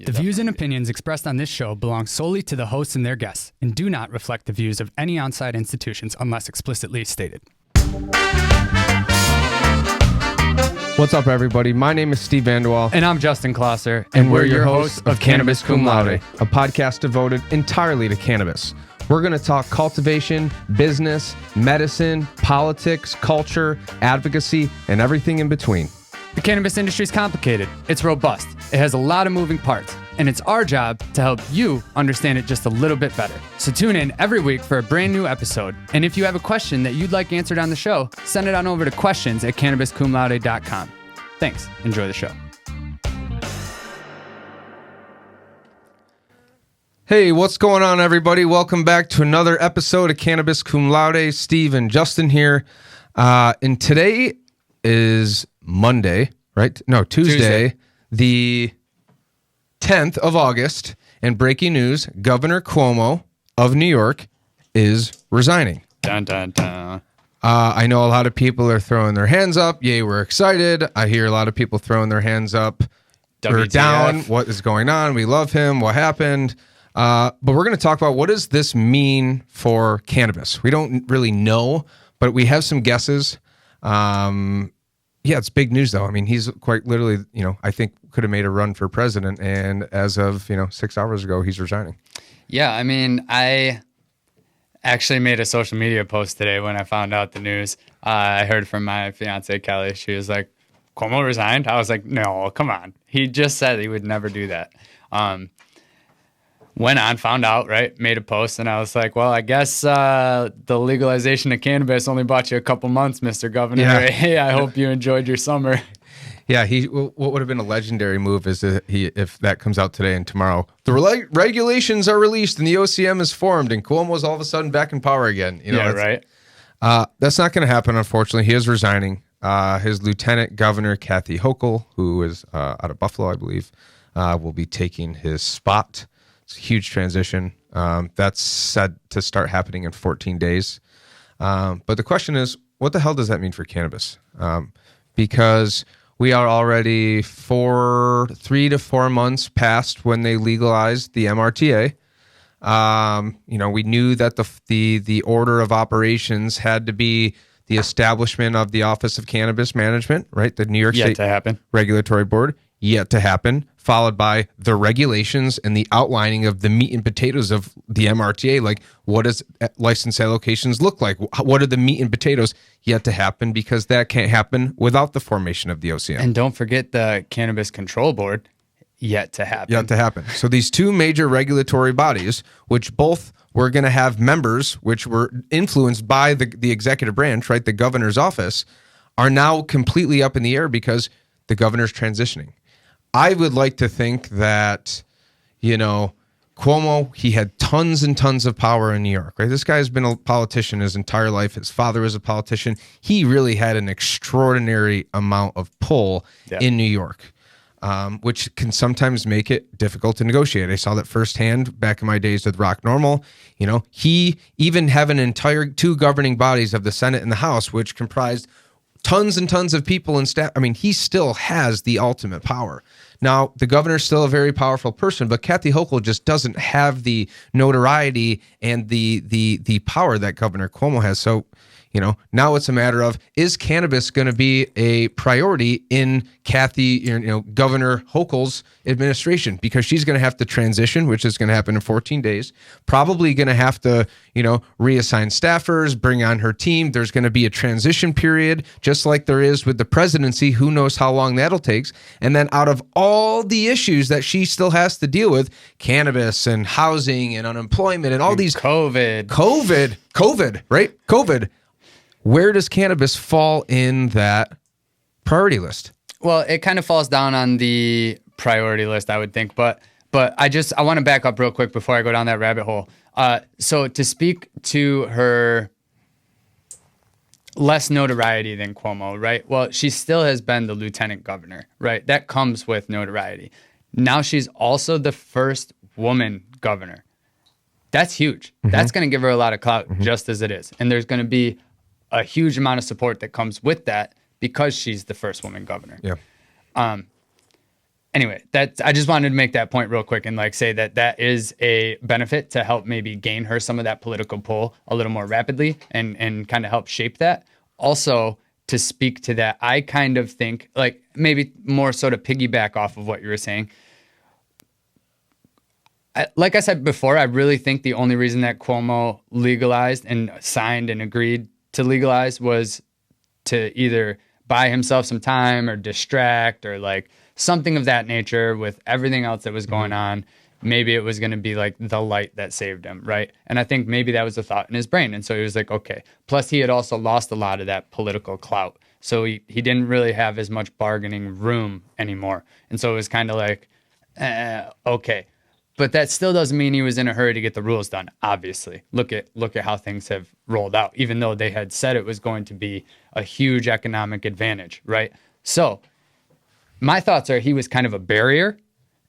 The views and opinions expressed on this show belong solely to the hosts and their guests and do not reflect the views of any outside institutions unless explicitly stated. What's up, everybody? My name is Steve Vanderwall. And I'm Justin Klosser. And we're your hosts of Cannabis Cum Laude, a podcast devoted entirely to cannabis. We're going to talk cultivation, business, medicine, politics, culture, advocacy, and everything in between. The cannabis industry is complicated. It's robust. It has a lot of moving parts. And it's our job to help you understand it just a little bit better. So tune in every week for a brand new episode. And if you have a question that you'd like answered on the show, send it on over to questions@cannabiscumlaude.com. Thanks. Enjoy the show. Hey, what's going on, everybody? Welcome back to another episode of Cannabis Cum Laude. Steve and Justin here. And today is Monday, right? No, Tuesday. The 10th of August, and breaking news, Governor Cuomo of New York is resigning. Dun, dun, dun. I know a lot of people are throwing their hands up. Yay, we're excited. I hear a lot of people throwing their hands up. We're down. What is going on? We love him. What happened? But we're going to talk about what does this mean for cannabis? We don't really know, but we have some guesses. Yeah, it's big news, though. I mean, he's quite literally, I think could have made a run for president. And as of, 6 hours ago, he's resigning. Yeah, I mean, I actually made a social media post today when I found out the news. I heard from my fiance, Kelly. She was like, Cuomo resigned? I was like, no, come on. He just said he would never do that. Went on, found out, right? Made a post, and I was like, well, I guess the legalization of cannabis only bought you a couple months, Mr. Governor. Yeah. Hey, I hope you enjoyed your summer. Yeah, what would have been a legendary move is if that comes out today and tomorrow. The regulations are released and the OCM is formed and Cuomo's all of a sudden back in power again. Right. That's not going to happen, unfortunately. He is resigning. His lieutenant governor, Kathy Hochul, who is out of Buffalo, I believe, will be taking his spot. It's a huge transition. That's said to start happening in 14 days. But the question is, what the hell does that mean for cannabis? Because we are already 3 to 4 months past when they legalized the MRTA. We knew that the order of operations had to be the establishment of the Office of Cannabis Management, right? The New York State Regulatory Board, yet to happen, followed by the regulations and the outlining of the meat and potatoes of the MRTA. Like, what does license allocations look like? What are the meat and potatoes? Yet to happen, because that can't happen without the formation of the OCM. And don't forget the Cannabis Control Board, yet to happen. Yet to happen. So these two major regulatory bodies, which both were going to have members, which were influenced by the executive branch, right, the governor's office, are now completely up in the air because the governor's transitioning. I would like to think that, Cuomo, he had tons and tons of power in New York, right? This guy has been a politician his entire life. His father was a politician. He really had an extraordinary amount of pull in New York, which can sometimes make it difficult to negotiate. I saw that firsthand back in my days with Rock Normal. He even having two governing bodies of the Senate and the House, which comprised tons and tons of people and staff. I mean, he still has the ultimate power. Now, the governor's still a very powerful person, but Kathy Hochul just doesn't have the notoriety and the power that Governor Cuomo has. So, now it's a matter of, is cannabis going to be a priority in Governor Hochul's administration? Because she's going to have to transition, which is going to happen in 14 days. Probably going to have to, reassign staffers, bring on her team. There's going to be a transition period, just like there is with the presidency. Who knows how long that'll take? And then out of all the issues that she still has to deal with, cannabis and housing and unemployment and all these COVID, right? COVID. Where does cannabis fall in that priority list? Well, it kind of falls down on the priority list, I would think. But I want to back up real quick before I go down that rabbit hole. So to speak to her less notoriety than Cuomo, right? Well, she still has been the lieutenant governor, right? That comes with notoriety. Now she's also the first woman governor. That's huge. Mm-hmm. That's going to give her a lot of clout, just as it is. And there's going to be a huge amount of support that comes with that because she's the first woman governor. Yeah. anyway, that I just wanted to make that point real quick and like say that that is a benefit to help maybe gain her some of that political pull a little more rapidly and kind of help shape that. Also, to speak to that, I kind of think like maybe more sort of piggyback off of what you were saying. Like I said before, I really think the only reason that Cuomo legalized and signed and agreed to legalize was to either buy himself some time or distract or like something of that nature with everything else that was going on. Maybe it was going to be like the light that saved him, right? And I think maybe that was a thought in his brain. And so he was like, okay. Plus, he had also lost a lot of that political clout. So he didn't really have as much bargaining room anymore. And so it was kind of like, okay. But that still doesn't mean he was in a hurry to get the rules done, obviously. Look at how things have rolled out, even though they had said it was going to be a huge economic advantage, right? So my thoughts are he was kind of a barrier,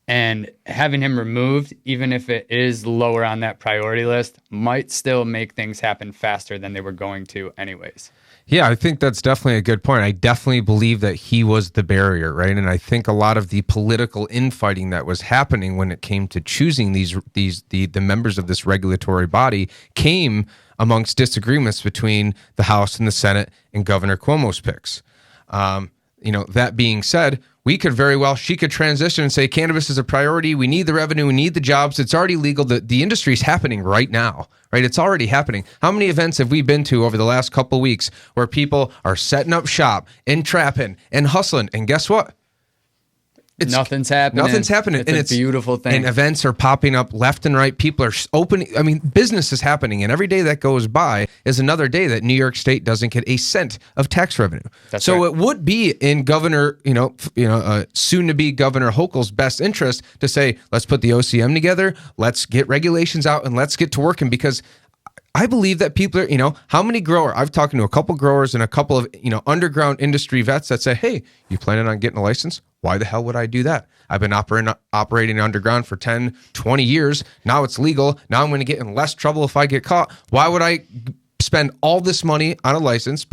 and having him removed, even if it is lower on that priority list, might still make things happen faster than they were going to anyways. Yeah, I think that's definitely a good point. I definitely believe that he was the barrier, right? And I think a lot of the political infighting that was happening when it came to choosing the members of this regulatory body came amongst disagreements between the House and the Senate and Governor Cuomo's picks. That being said, she could transition and say cannabis is a priority. We need the revenue. We need the jobs. It's already legal. The industry is happening right now, right? It's already happening. How many events have we been to over the last couple of weeks where people are setting up shop and trapping and hustling? And guess what? Nothing's happening. It's a beautiful thing. And events are popping up left and right. People are opening. I mean, business is happening. And every day that goes by is another day that New York State doesn't get a cent of tax revenue. That's so right. It would be in soon to be Governor Hochul's best interest to say, let's put the OCM together. Let's get regulations out and let's get to working, because I believe that people are, how many growers, I've talked to a couple growers and a couple of, underground industry vets that say, hey, you planning on getting a license? Why the hell would I do that? I've been operating underground for 10, 20 years. Now it's legal. Now I'm going to get in less trouble if I get caught. Why would I spend all this money on a license,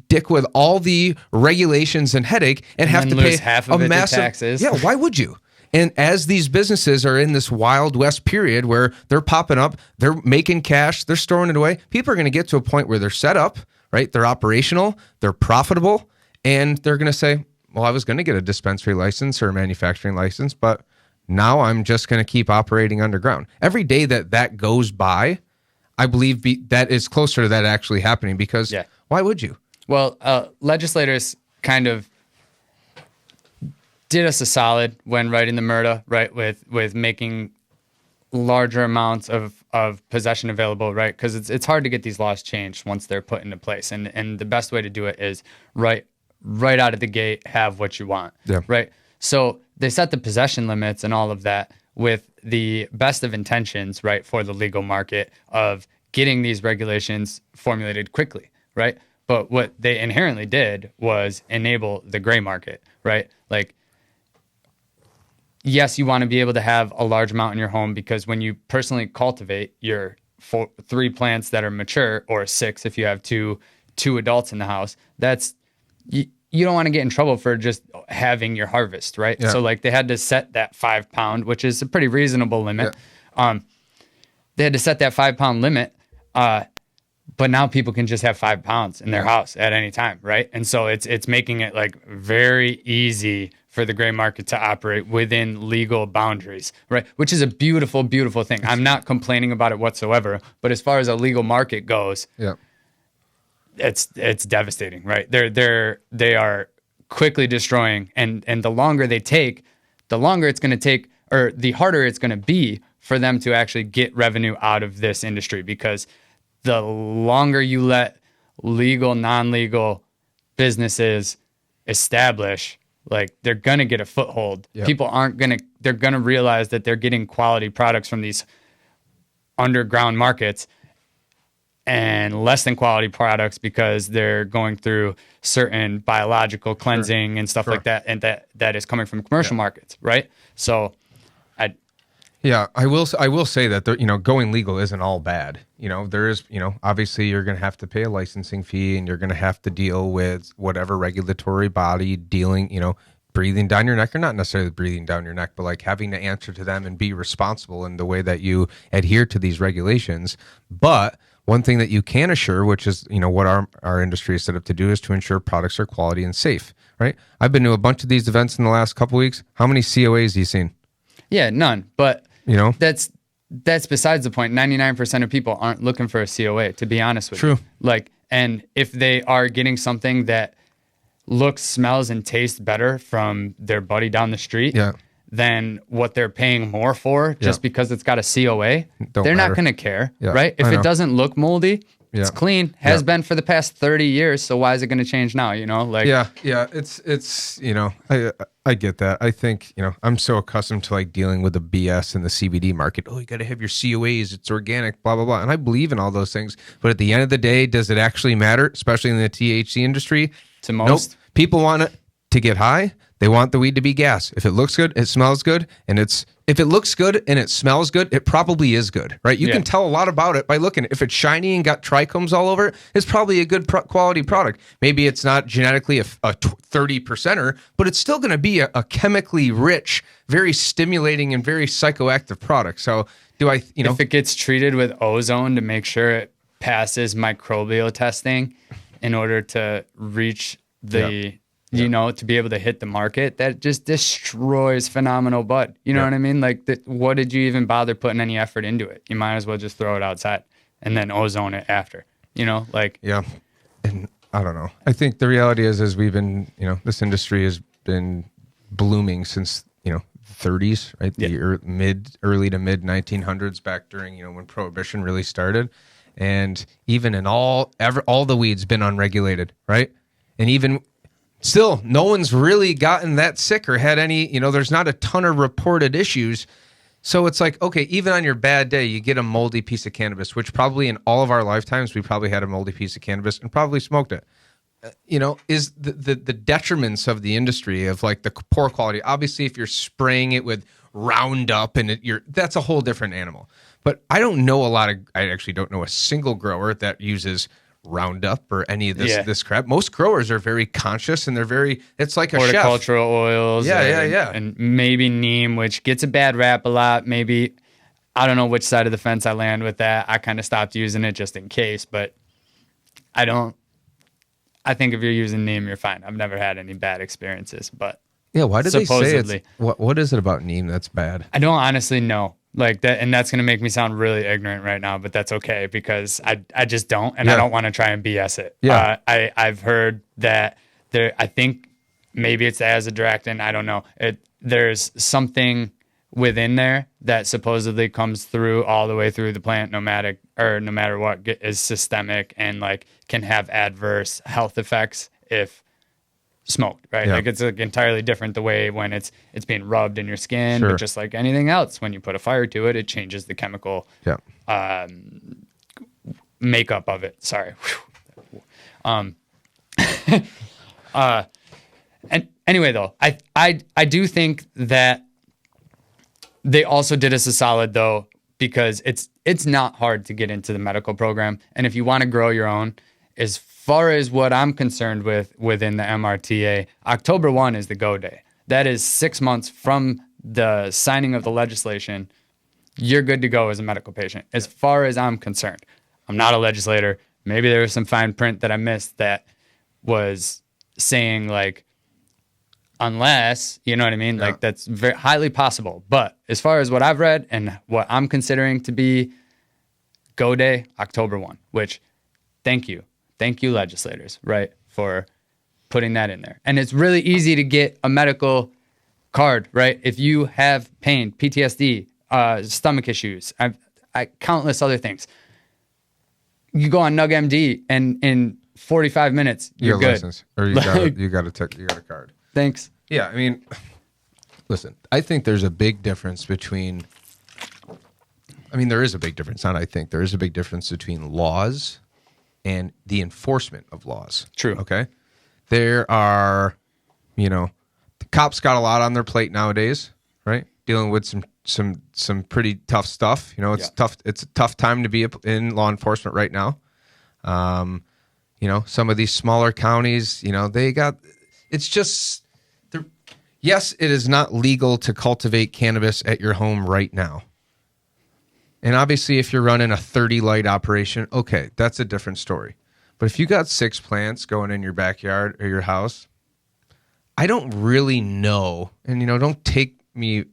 dick with all the regulations and headache, and have to pay half of massive taxes? Yeah, why would you? And as these businesses are in this Wild West period where they're popping up, they're making cash, they're storing it away, people are going to get to a point where they're set up, right? They're operational, they're profitable, and they're going to say, well, I was going to get a dispensary license or a manufacturing license, but now I'm just going to keep operating underground. Every day that goes by, I believe that is closer to that actually happening, because why would you? Well, legislators kind of did us a solid when writing the MRTA, right, with making larger amounts of possession available, right? Because it's hard to get these laws changed once they're put into place. And the best way to do it is right out of the gate, have what you want, right? So they set the possession limits and all of that with the best of intentions, right, for the legal market of getting these regulations formulated quickly, right? But what they inherently did was enable the gray market, right? Like, yes, you want to be able to have a large amount in your home, because when you personally cultivate your 3 plants that are mature, or 6 if you have two adults in the house, you don't want to get in trouble for just having your harvest, right? Yeah. So like they had to set that 5 pound, which is a pretty reasonable limit. Yeah. They had to set that 5 pound limit, but now people can just have 5 pounds in their house at any time, right? And so it's making it like very easy for the gray market to operate within legal boundaries, right? Which is a beautiful, beautiful thing. I'm not complaining about it whatsoever, but as far as a legal market goes, it's devastating, right? They are quickly destroying, and the longer they take, the longer it's going to take, or the harder it's going to be for them to actually get revenue out of this industry, because the longer you let legal, non-legal businesses establish, like they're going to get a foothold. Yep. People they're going to realize that they're getting quality products from these underground markets and less than quality products because they're going through certain biological cleansing and stuff like that. And that is coming from commercial markets. Right. So I will say that going legal isn't all bad. There is, obviously you're going to have to pay a licensing fee, and you're going to have to deal with whatever regulatory body breathing down your neck, or not necessarily breathing down your neck, but like having to answer to them and be responsible in the way that you adhere to these regulations. But one thing that you can assure, which is, what our industry is set up to do, is to ensure products are quality and safe, right? I've been to a bunch of these events in the last couple of weeks. How many COAs have you seen? Yeah, none. But that's besides the point. 99% of people aren't looking for a COA, to be honest with you. True. And if they are getting something that looks, smells, and tastes better from their buddy down the street than what they're paying more for just because it's got a COA, they're not going to care, right? If it doesn't look moldy, it's clean, has been for the past 30 years, so why is it going to change now, it's I get that. I think, I'm so accustomed to like dealing with the BS in the CBD market. Oh, you got to have your COAs, it's organic, blah, blah, blah. And I believe in all those things. But at the end of the day, does it actually matter, especially in the THC industry? To most. Nope. People want it to get high. They want the weed to be gas. If it looks good, it smells good, and if it looks good and it smells good, it probably is good, right? You can tell a lot about it by looking. If it's shiny and got trichomes all over it, it's probably a good quality product. Maybe it's not genetically a 30%er, but it's still going to be a chemically rich, very stimulating and very psychoactive product. So if it gets treated with ozone to make sure it passes microbial testing in order to reach the to be able to hit the market, that just destroys phenomenal bud. You know what I mean? Like, what did you even bother putting any effort into it? You might as well just throw it outside and then ozone it after, Yeah. And I don't know. I think the reality is we've been, this industry has been blooming since, 30s, right? The early to mid 1900s, back during, when Prohibition really started. And even in all the weed's been unregulated, right? And even still, no one's really gotten that sick or had any, there's not a ton of reported issues. So it's like, okay, even on your bad day, you get a moldy piece of cannabis, which probably in all of our lifetimes, we probably had a moldy piece of cannabis and probably smoked it. Is the detriments of the industry of like the poor quality. Obviously, if you're spraying it with Roundup and that's a whole different animal. But I actually don't know a single grower that uses Roundup or any of this crap. Most growers are very conscious and it's like a horticultural oils. Yeah. And maybe neem, which gets a bad rap a lot. Maybe, I don't know which side of the fence I land with that. I kind of stopped using it just in case, but I think if you're using neem, you're fine. I've never had any bad experiences, but why did they say it's, what is it about neem that's bad? I don't honestly know. Like that, and that's going to make me sound really ignorant right now, but that's okay because I just don't, and I don't want to try and BS it. Yeah. I've heard that I think maybe it's the azadirachtin. I don't know. There's something within there that supposedly comes through all the way through the plant, no matter what, is systemic and like can have adverse health effects if smoked, right? Like it's like entirely different the way when it's being rubbed in your skin, but just like anything else, when you put a fire to it, it changes the chemical makeup of it. Sorry. And anyway, though, I do think that they also did us a solid though, because it's not hard to get into the medical program, and if you want to grow your own, as far as what I'm concerned with within the MRTA, October 1 is the go day. That is 6 months from the signing of the legislation. You're good to go as a medical patient, as far as I'm concerned. I'm not a legislator. Maybe there was some fine print that I missed that was saying like, unless, you know what I mean? Like that's very highly possible. But as far as what I've read and what I'm considering to be go day, October 1, which thank you, legislators, right, for putting that in there. And it's really easy to get a medical card, right? If you have pain, PTSD, stomach issues, countless other things. You go on NugMD, and in 45 minutes, you're good. License, or you got a card. Thanks. Yeah, I mean, listen, I think there's a big difference between. I mean, there is a big difference. Not I think there is a big difference between laws and the enforcement of laws. True. Okay. There are, the cops got a lot on their plate nowadays, right? Dealing with some pretty tough stuff. It's tough. It's a tough time to be in law enforcement right now. Some of these smaller counties, they got. It's just, Yes, it is not legal to cultivate cannabis at your home right now. And obviously, if you're running a 30 light operation, okay, that's a different story. But if you got 6 plants going in your backyard or your house, I don't really know. And, don't take me,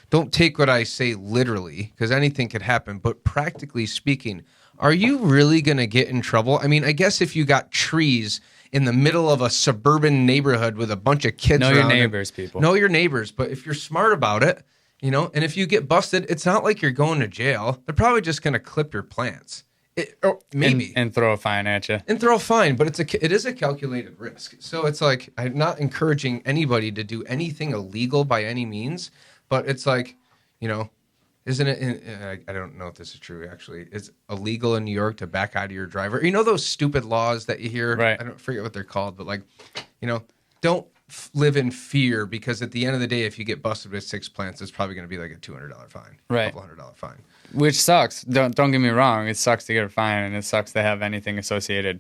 don't take what I say literally, because anything could happen. But practically speaking, are you really going to get in trouble? I mean, I guess if you got trees in the middle of a suburban neighborhood with a bunch of kids around. Know your neighbors, people. Know your neighbors. But if you're smart about it, and if you get busted, it's not like you're going to jail. They're probably just going to clip your plants. Or maybe. And throw a fine at you. And throw a fine, but it is a calculated risk. So it's like, I'm not encouraging anybody to do anything illegal by any means, but it's like, isn't it, I don't know if this is true, actually. It's illegal in New York to back out of your driver. Those stupid laws that you hear? Right. I don't forget what they're called, but don't live in fear, because at the end of the day, if you get busted with 6 plants, it's probably going to be like a $200 fine. Right. $200 fine. Which sucks. Don't get me wrong. It sucks to get a fine, and it sucks to have anything associated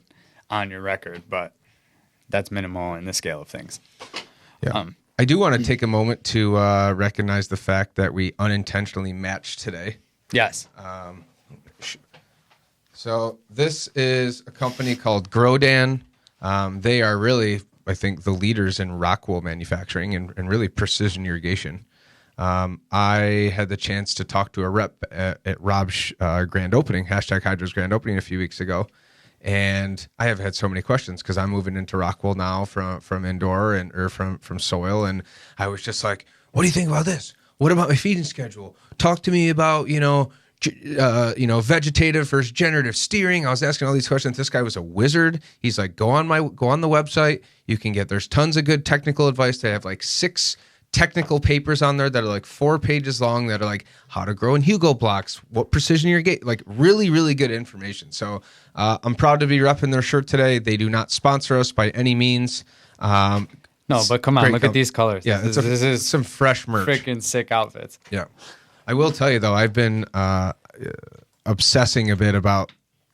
on your record, but that's minimal in the scale of things. Yeah. I do want to take a moment to recognize the fact that we unintentionally matched today. Yes. So this is a company called Grodan. They are really, I think, the leaders in rock wool manufacturing and really precision irrigation. I had the chance to talk to a rep at Rob's grand opening, #Hydro's grand opening a few weeks ago. And I have had so many questions because I'm moving into rock wool now from indoor or from soil. And I was just like, what do you think about this? What about my feeding schedule? Talk to me about, vegetative versus generative steering. I was asking all these questions. This guy was a wizard. He's like, go on the website. You can there's tons of good technical advice. They have like 6 technical papers on there that are like 4 pages long that are like how to grow in Hugo blocks, what precision irrigate, like really, really good information. So I'm proud to be repping their shirt today. They do not sponsor us by any means. No, but come on, look at these colors. Yeah, this is some fresh merch. Freaking sick outfits. Yeah. I will tell you, though, I've been obsessing a bit about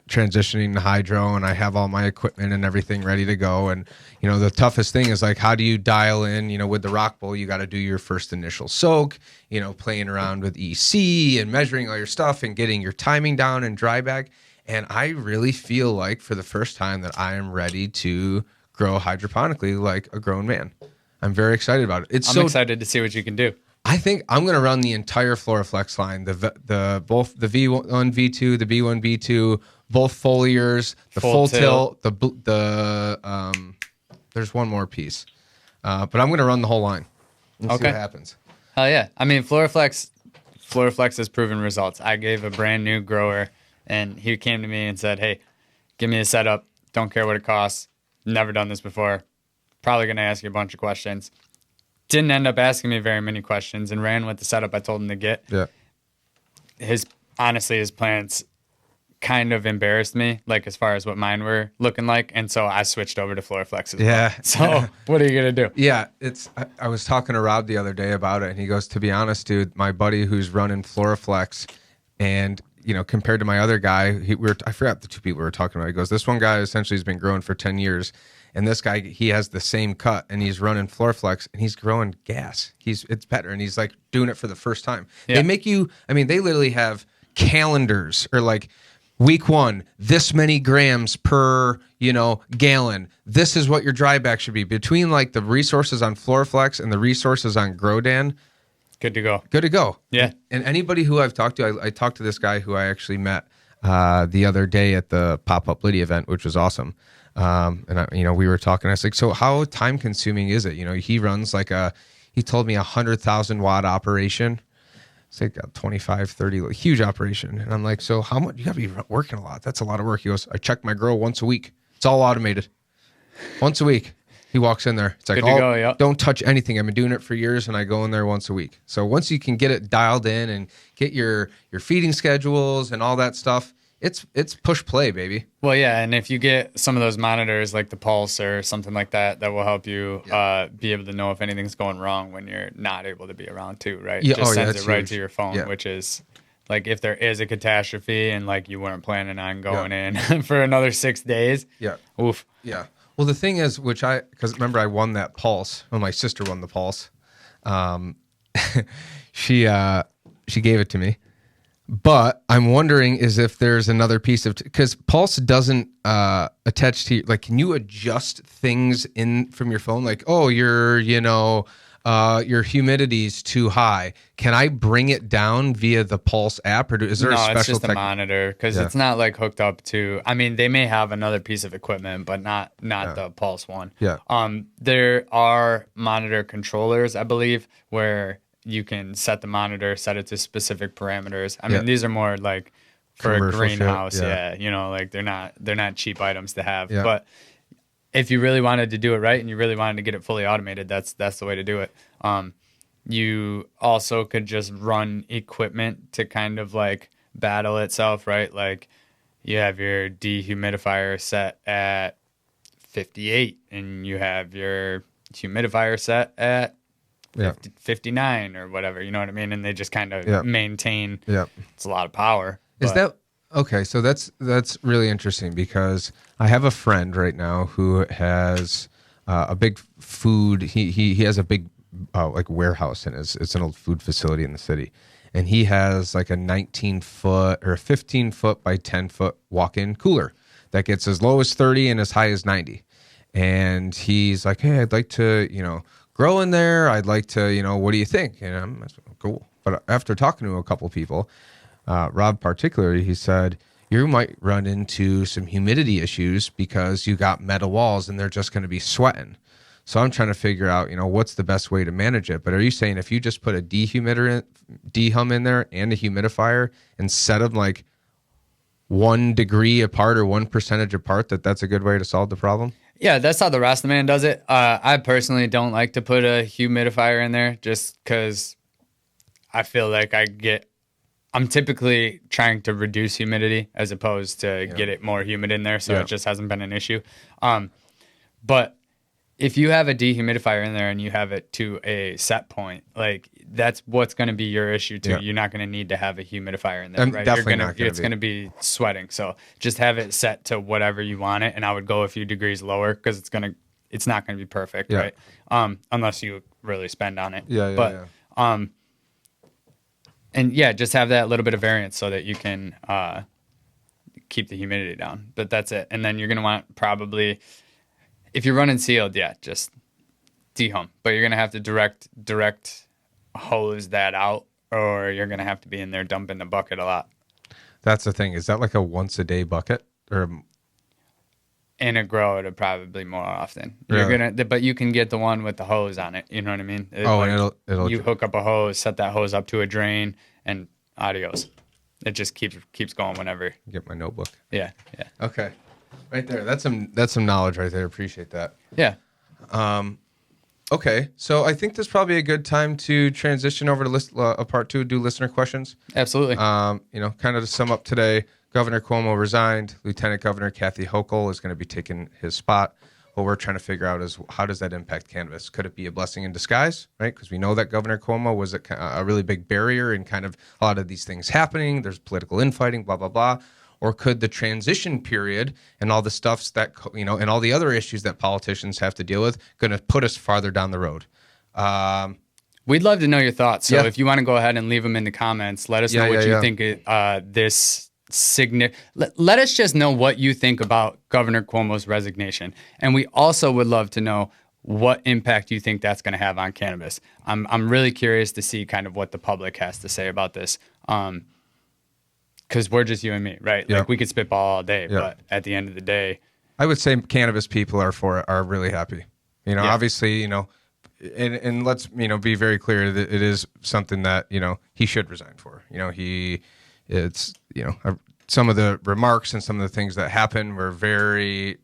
transitioning to hydro, and I have all my equipment and everything ready to go. And, the toughest thing is like, how do you dial in, with the rock bowl, you got to do your first initial soak, playing around with EC and measuring all your stuff and getting your timing down and dry bag. And I really feel like for the first time that I am ready to grow hydroponically like a grown man. I'm very excited about it. I'm excited to see what you can do. I think I'm going to run the entire FloraFlex line, both the V1, V2, the B1, B2, both foliars, the full tilt, there's one more piece. But I'm going to run the whole line and see what happens. Hell yeah. I mean, FloraFlex has proven results. I gave a brand new grower, and he came to me and said, hey, give me a setup. Don't care what it costs. Never done this before. Probably going to ask you a bunch of questions. Didn't end up asking me very many questions and ran with the setup I told him to get. Yeah. His plants kind of embarrassed me, like as far as what mine were looking like. And so I switched over to FloraFlex as well. So what are you going to do? Yeah. I was talking to Rob the other day about it, and he goes, to be honest, dude, my buddy who's running FloraFlex, and compared to my other guy, I forgot the 2 people we were talking about. He goes, this one guy essentially has been growing for 10 years. And this guy, he has the same cut, and he's running FloraFlex, and he's growing gas. It's better, and he's like doing it for the first time. Yeah. They make you, they literally have calendars, or like week 1, this many grams per, gallon. This is what your dry back should be. Between like the resources on FloraFlex and the resources on Grodan, good to go. Good to go. Yeah. And anybody who I've talked to, I talked to this guy who I actually met the other day at the Pop-Up Liddy event, which was awesome. And we were talking, I was like, so how time consuming is it? He runs he told me 100,000 watt operation. It's like a 25, 30, huge operation. And I'm like, so how much, you gotta be working a lot. That's a lot of work. He goes, I check my grow once a week. It's all automated. Once a week. He walks in there. It's like, don't touch anything. I've been doing it for years, and I go in there once a week. So once you can get it dialed in and get your feeding schedules and all that stuff, it's push play, baby. Well, yeah, and if you get some of those monitors like the Pulse or something like that, that will help you be able to know if anything's going wrong when you're not able to be around too, right? Yeah, it just sends it right huge. To your phone, which is like if there is a catastrophe and like you weren't planning on going in for another 6 days. Yeah. Oof. Yeah. Well, the thing is, because remember I won that pulse. Well, my sister won the pulse. She gave it to me. But I'm wondering is if there's another piece of, because Pulse doesn't attach to, like, can you adjust things in from your phone? Like, oh, your humidity's too high. Can I bring it down via the Pulse app, or is there a special? No, it's just a monitor, because it's not like hooked up to. I mean, they may have another piece of equipment, but not the Pulse one. Yeah. There are monitor controllers, I believe, where you can set the monitor, set it to specific parameters. I mean, these are more like for Commercial a greenhouse. shit. Yeah. You know, like they're not cheap items to have. Yeah. But if you really wanted to do it right and you really wanted to get it fully automated, that's the way to do it. You also could just run equipment to kind of like battle itself, right? Like you have your dehumidifier set at 58 and you have your humidifier set at 59 or whatever, you know what I mean? And they just kind of maintain. It's a lot of power. Is that okay? So that's really interesting, because I have a friend right now who has a big food. He has a big like warehouse, and it's an old food facility in the city, and he has like a 19-foot or a 15-foot by 10-foot walk-in cooler that gets as low as 30 and as high as 90. And he's like, hey, I'd like to, grow in there. I'd like to, what do you think? And I'm like, cool. But after talking to a couple of people, Rob particularly, he said, you might run into some humidity issues because you got metal walls and they're just going to be sweating. So I'm trying to figure out, what's the best way to manage it. But are you saying if you just put a dehum in there and a humidifier and set them like 1 degree apart or 1% apart, that's a good way to solve the problem? Yeah, that's how the Rasta Man does it. I personally don't like to put a humidifier in there just because I feel like I'm typically trying to reduce humidity as opposed to get it more humid in there, so it just hasn't been an issue. But if you have a dehumidifier in there and you have it to a set point, like that's what's going to be your issue too. You're not going to need to have a humidifier in there, right? It's going to be sweating. So just have it set to whatever you want it. And I would go a few degrees lower because it's not going to be perfect, right? Unless you really spend on it. And just have that little bit of variance so that you can keep the humidity down. But that's it. And then you're going to want probably, if you're running sealed, just dehum. But you're going to have to direct hose that out, or you're going to have to be in there dumping the bucket a lot. That's the thing. Is that like a once a day bucket, or in a grow it'll probably more often. Really? But you can get the one with the hose on it. You know what I mean? And you hook up a hose, set that hose up to a drain, and adios. It just keeps going whenever. Get my notebook. Yeah. Okay, right there. That's some knowledge right there. Appreciate that. Yeah. Okay, so I think this is probably a good time to transition over to part 2, do listener questions. Absolutely. Kind of to sum up today, Governor Cuomo resigned. Lieutenant Governor Kathy Hochul is going to be taking his spot. What we're trying to figure out is how does that impact cannabis? Could it be a blessing in disguise, right? Because we know that Governor Cuomo was a really big barrier in kind of a lot of these things happening. There's political infighting, blah, blah, blah. Or could the transition period and all the stuffs that, and all the other issues that politicians have to deal with going to put us farther down the road? We'd love to know your thoughts. So if you want to go ahead and leave them in the comments, let us know what you think let us just know what you think about Governor Cuomo's resignation. And we also would love to know what impact you think that's going to have on cannabis. I'm really curious to see kind of what the public has to say about this. Because we're just you and me, right? Like we could spitball all day, but at the end of the day, I would say cannabis people are really happy. Obviously, and let's be very clear that it is something that he should resign for. Some of the remarks and some of the things that happened were very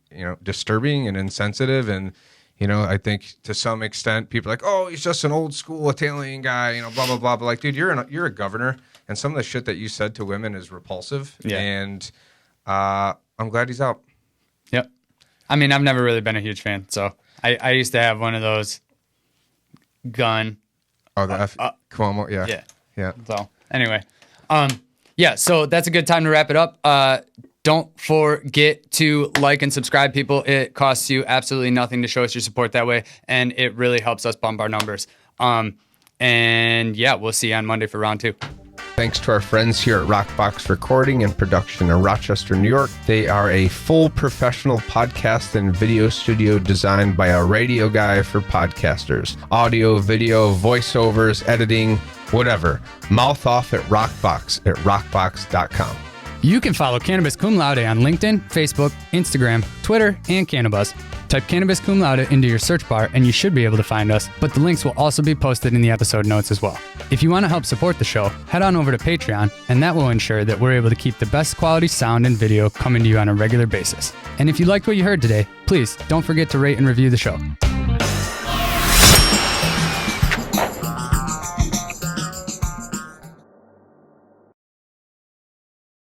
disturbing and insensitive, and I think to some extent people are like, oh, he's just an old school Italian guy, blah blah blah. But like, dude, you're a governor. And some of the shit that you said to women is repulsive. Yeah. And I'm glad he's out. Yep. I mean, I've never really been a huge fan. So I used to have one of those gun. Oh, the Cuomo. Yeah. Yeah. So anyway, so that's a good time to wrap it up. Don't forget to like and subscribe, people. It costs you absolutely nothing to show us your support that way, and it really helps us bump our numbers. And yeah, we'll see you on Monday for round 2. Thanks to our friends here at Rockbox Recording and Production in Rochester, New York. They are a full professional podcast and video studio designed by a radio guy for podcasters. Audio, video, voiceovers, editing, whatever. Mouth off at Rockbox at rockbox.com. You can follow Cannabis Cum Laude on LinkedIn, Facebook, Instagram, Twitter, and Cannabis. Type Cannabis Cum Laude into your search bar and you should be able to find us, but the links will also be posted in the episode notes as well. If you want to help support the show, head on over to Patreon, and that will ensure that we're able to keep the best quality sound and video coming to you on a regular basis. And if you liked what you heard today, please don't forget to rate and review the show.